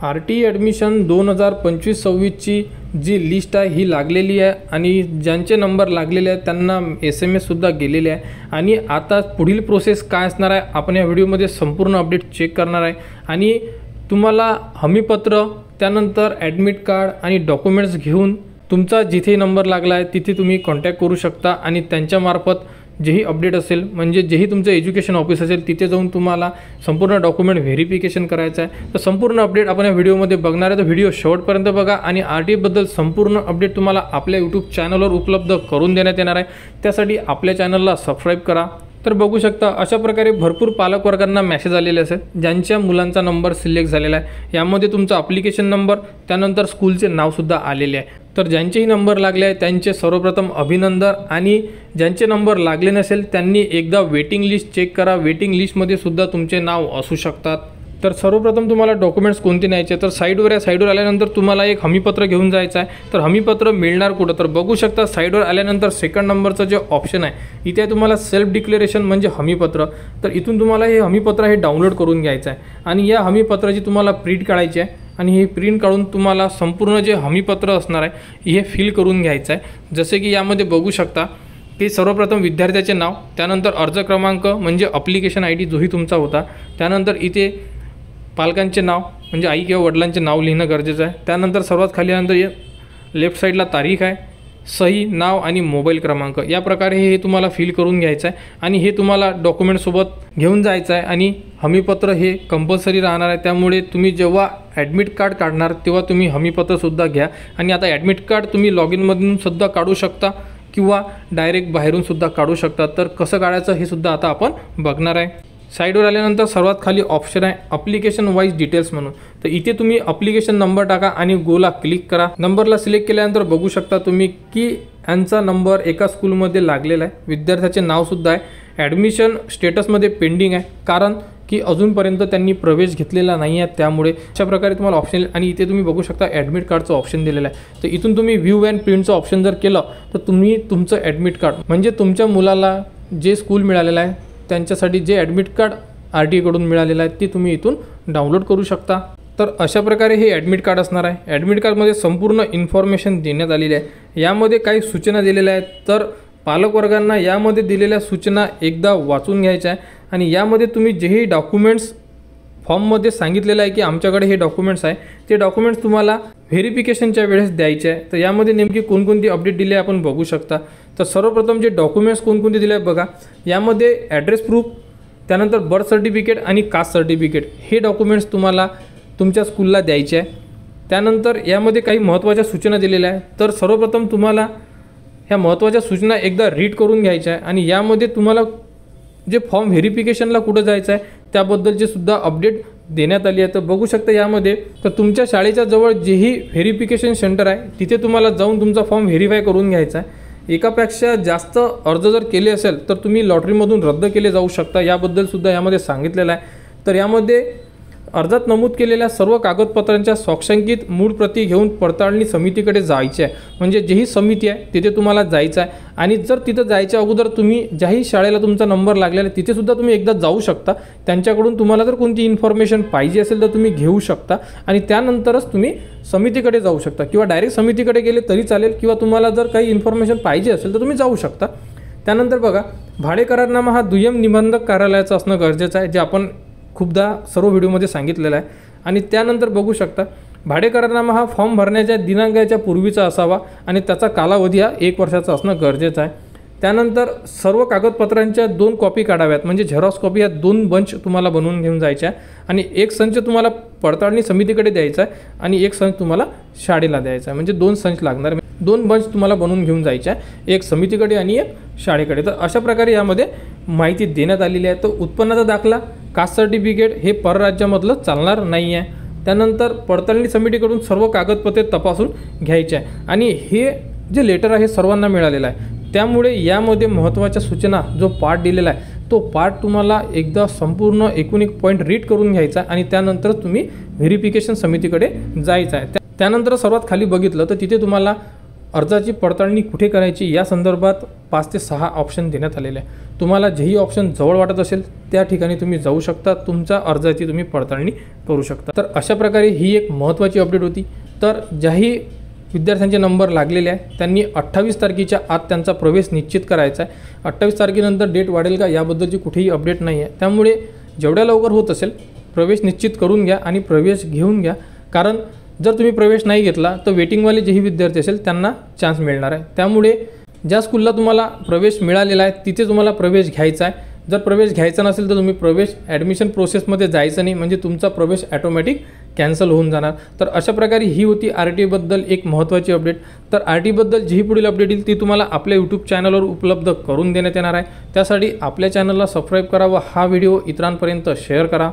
RT admission 2025-26ची जी list आहे ही लागलेली आहे आणि ज्यांचे नंबर लागलेले आहेत त्यांना SMS-सुद्धा गेलेले आहे। आणि आता पुढील प्रोसेस काय असणार आहे आपण या व्हिडिओमध्ये संपूर्ण अपडेट चेक करणार आहे। आणि तुम्हाला हमीपत्र, त्यानंतर ॲडमिट कार्ड आणि डॉक्युमेंट्स घेऊन तुमचा जिथे नंबर लागला आहे तिथे तुम्ही कॉन्टॅक्ट करू शकता आणि त्यांच्यामार्फत जेही अपडेट असेल म्हणजे जेही तुमचं एज्युकेशन ऑफिस असेल तिथे जाऊन तुम्हाला संपूर्ण डॉक्युमेंट व्हेरिफिकेशन करायचं आहे। तर संपूर्ण अपडेट आपण या व्हिडिओमध्ये बघणार आहे, तर व्हिडिओ शेवटपर्यंत बघा। आणि RT बद्दल संपूर्ण अपडेट तुम्हाला आपल्या यूट्यूब चॅनलवर उपलब्ध करून देण्यात येणार आहे, त्यासाठी आपल्या चॅनलला सबस्क्राईब करा। तर बघू शकता अशा प्रकारे भरपूर पालक वर्गांना मेसेज आलेले असेल ज्यांच्या मुलांचा नंबर सिलेक्ट झालेला आहे। यामध्ये तुमचा ॲप्लिकेशन नंबर, त्यानंतर स्कूलचे नावसुद्धा आलेले आहे। तर ज्यांचेही नंबर लागले आहे त्यांचे सर्वप्रथम अभिनंदन, आणि ज्यांचे नंबर लागले नसेल त्यांनी एकदा वेटिंग लिस्ट चेक करा, वेटिंग लिस्टमध्ये सुद्धा तुमचे नाव असू शकतात। तर सर्वप्रथम तुम्हाला डॉक्युमेंट्स कोणते न्यायचे, तर साईडवर आल्यानंतर तुम्हाला एक हमीपत्र घेऊन जायचं आहे। तर हमीपत्र मिळणार कुठं, तर बघू शकता साईडवर आल्यानंतर सेकंड नंबरचं जे ऑप्शन आहे इथे तुम्हाला सेल्फ डिक्लेरेशन म्हणजे हमीपत्र। तर इथून तुम्हाला हे हमीपत्र हे डाउनलोड करून घ्यायचं आहे आणि या हमीपत्राची तुम्हाला प्रिंट काढायची आहे आणि हे प्रिंट काढून तुम्हाला संपूर्ण जे हमीपत्र असणार आहे हे फिल करून घ्यायचं आहे। जसे की यामध्ये बघू शकता की सर्वप्रथम विद्यार्थ्याचे नाव, त्यानंतर अर्ज क्रमांक म्हणजे ॲप्लिकेशन ID जोही तुमचा होता, त्यानंतर इथे पालकांचे नाव म्हणजे आई किंवा वडिलांचे नाव लिहिणं गरजेचं आहे। त्यानंतर सर्वात खाली आल्यानंतर लेफ्ट साईडला तारीख आहे, सही, नाव आणि मोबाईल क्रमांक, या प्रकारे हे तुम्हाला फिल करून घ्यायचं आहे आणि हे तुम्हाला डॉक्युमेंटसोबत घेऊन जायचं आहे। आणि हमीपत्र हे कंपल्सरी राहणार आहे, त्यामुळे तुम्ही जेव्हा ॲडमिट कार्ड काढणार तेव्हा तुम्ही हमीपत्रसुद्धा घ्या। आणि आता ॲडमिट कार्ड तुम्ही लॉग इनमधून सुद्धा काढू शकता किंवा डायरेक्ट बाहेरून सुद्धा काढू शकता। तर कसं काढायचं हे सुद्धा आता आपण बघणार आहे। साईडवर आल्यानंतर सर्वात खाली ऑप्शन आहे ॲप्लिकेशन वाईज डिटेल्स म्हणून, तर इथे तुम्ही ॲप्लिकेशन नंबर टाका आणि गोला क्लिक करा। नंबरला सिलेक्ट केल्यानंतर बघू शकता तुम्ही की यांचा नंबर एका स्कूलमध्ये लागलेला आहे, विद्यार्थ्याचे नावसुद्धा आहे, ॲडमिशन स्टेटसमध्ये पेंडिंग आहे कारण की अजूनपर्यंत त्यांनी प्रवेश घेतलेला नाही आहे, त्यामुळे अशा प्रकारे तुम्हाला ऑप्शन आणि इथे तुम्ही बघू शकता ॲडमिट कार्डचं ऑप्शन दिलेलं आहे। तर इथून तुम्ही व्ह्यू अँड प्रिंटचं ऑप्शन जर केलं तर तुम्ही तुमचं ॲडमिट कार्ड म्हणजे तुमच्या मुलाला जे स्कूल मिळालेलं आहे त्यांच्यासाठी जे ॲडमिट कार्ड RT कडून मिळालेलं आहे ते तुम्ही इथून डाउनलोड करू शकता। तर अशा प्रकारे हे ॲडमिट कार्ड असणार आहे। ॲडमिट कार्डमध्ये संपूर्ण इन्फॉर्मेशन देण्यात आलेली आहे, यामध्ये काही सूचना दिलेल्या आहेत, तर पालकवर्गांना यामध्ये दिलेल्या सूचना एकदा वाचून घ्यायच्या आहे। आणि यामध्ये तुम्ही जेही डॉक्युमेंट्स फॉर्ममध्ये सांगितलेलं आहे की आमच्याकडे हे डॉक्युमेंट्स आहे, ते डॉक्युमेंट्स तुम्हाला व्हेरिफिकेशनच्या वेळेस द्यायचे आहे। तर यामध्ये नेमकी कोणकोणती अपडेट दिली आहे आपण बघू शकता। तर सर्वप्रथम जे डॉक्युमेंट्स कोणकोणते दिले आहेत बघा, यामध्ये ॲड्रेस प्रूफ, त्यानंतर बर्थ सर्टिफिकेट आणि कास्ट सर्टिफिकेट हे डॉक्युमेंट्स तुम्हाला तुमच्या स्कूलला द्यायचे आहे। त्यानंतर यामध्ये काही महत्त्वाच्या सूचना दिलेल्या आहेत, तर सर्वप्रथम तुम्हाला ह्या महत्त्वाच्या सूचना एकदा रीड करून घ्यायच्या आहे आणि यामध्ये तुम्हाला जे फॉर्म व्हेरिफिकेशनला कुठं जायचं आहे त्याबद्दलचे सुद्धा अपडेट देण्यात आली आहे। तर बघू शकता यामध्ये तर तुमच्या शाळेच्या जवळ जेही व्हेरिफिकेशन सेंटर आहे तिथे तुम्हाला जाऊन तुमचा फॉर्म व्हेरीफाय करून घ्यायचा आहे। एकापेक्षा जास्त अर्ज जर केले असेल तर तुम्ही लॉटरीमधून रद्द केले जाऊ शकता, याबद्दल सुद्धा यामध्ये सांगितलेलं आहे। तर यामध्ये अर्जात नमूद केलेल्या सर्व कागदपत्रांच्या स्वाक्षांकित मूळ प्रती घेऊन पडताळणी समितीकडे जायचे आहे, म्हणजे जेही समिती आहे तिथे तुम्हाला जायचं आहे। आणि जर तिथं जायच्या अगोदर तुम्ही ज्याही शाळेला तुमचा नंबर लागलेला आहे तिथे सुद्धा तुम्ही एकदा जाऊ शकता, त्यांच्याकडून तुम्हाला जर कोणती इन्फॉर्मेशन पाहिजे असेल तर तुम्ही घेऊ शकता आणि त्यानंतरच तुम्ही समितीकडे जाऊ शकता किंवा डायरेक्ट समितीकडे गेले तरी चालेल, किंवा तुम्हाला जर काही इन्फॉर्मेशन पाहिजे असेल तर तुम्ही जाऊ शकता। त्यानंतर बघा भाडे करारनामा हा दुय्यम निबंधक कार्यालयाचा असणं गरजेचं आहे, जे आपण खूपदा सर्व व्हिडिओमध्ये सांगितलेलं आहे। आणि त्यानंतर बघू शकता भाडे करारनामा हा फॉर्म भरण्याच्या दिनांकाच्या पूर्वीचा असावा आणि त्याचा कालावधी हा 1 वर्षाचा असणं गरजेचं आहे। त्यानंतर सर्व कागदपत्रांच्या 2 कॉपी काढाव्यात, म्हणजे झेरॉक्स कॉपी ह्या 2 बंच तुम्हाला बनवून घेऊन जायच्या आणि एक संच तुम्हाला पडताळणी समितीकडे द्यायचा आहे आणि एक संच तुम्हाला शाळेला द्यायचा आहे, म्हणजे 2 संच लागणार, 2 बंच तुम्हाला बनवून घेऊन जायच्या, एक समितीकडे आणि एक शाळेकडे। तर अशा प्रकारे यामध्ये माहिती देण्यात आलेली आहे। तर उत्पन्नाचा दाखला, कास्ट सर्टिफिकेट हे परराज्यामधलं चालणार नाही आहे। त्यानंतर पडताळणी समितीकडून सर्व कागदपत्रे तपासून घ्यायचे आहे आणि हे जे लेटर आहे सर्वांना मिळालेलं आहे, त्यामुळे यामध्ये महत्त्वाच्या सूचना जो पार्ट दिलेला आहे तो पार्ट तुम्हाला एकदा संपूर्ण एकूण एक पॉईंट रीड करून घ्यायचा आणि त्यानंतर तुम्ही व्हेरिफिकेशन समितीकडे जायचं आहे। त्यानंतर सर्वात खाली बघितलं तर तिथे तुम्हाला अर्जाची पडताळणी कुठे करायची या संदर्भात 5 ते 6 ऑप्शन देण्यात आलेले आहे। तुम्हाला जेही ऑप्शन जवळ वाटत असेल त्या ठिकाणी तुम्ही जाऊ शकता, तुमच्या अर्जाची तुम्ही पडताळणी करू शकता। तर अशा प्रकारे ही एक महत्त्वाची अपडेट होती। तर ज्याही विद्यार्थ्यांचे नंबर लागलेले आहे त्यांनी 28 तारखेच्या आत त्यांचा प्रवेश निश्चित करायचा आहे। 28 तारखेनंतर डेट वाढेल का याबद्दलची कुठेही अपडेट नाही आहे, त्यामुळे जेवढ्या लवकर होत असेल प्रवेश निश्चित करून घ्या आणि प्रवेश घेऊन घ्या। कारण जर तुम्ही प्रवेश नाही घेतला तर वेटिंगवाले जेही विद्यार्थी असेल त्यांना चान्स मिळणार आहे। त्यामुळे ज्या स्कूलला तुम्हाला प्रवेश मिळालेला आहे तिथे तुम्हाला प्रवेश घ्यायचा आहे। जर प्रवेश घ्यायचा नसेल तर तुम्ही प्रवेश ॲडमिशन प्रोसेसमध्ये जायचं नाही, म्हणजे तुमचा प्रवेश ॲटोमॅटिक कॅन्सल होऊन जाणार। तर अशा प्रकारे ही होती RT बद्दल एक महत्त्वाची अपडेट। तर RT बद्दल जी पुढील अपडेट येईल ती तुम्हाला आपल्या यूट्यूब चॅनलवर उपलब्ध करून देण्यात येणार आहे। त्यासाठी आपल्या चॅनलला सबस्क्राईब करा व हा व्हिडिओ इतरांपर्यंत शेअर करा।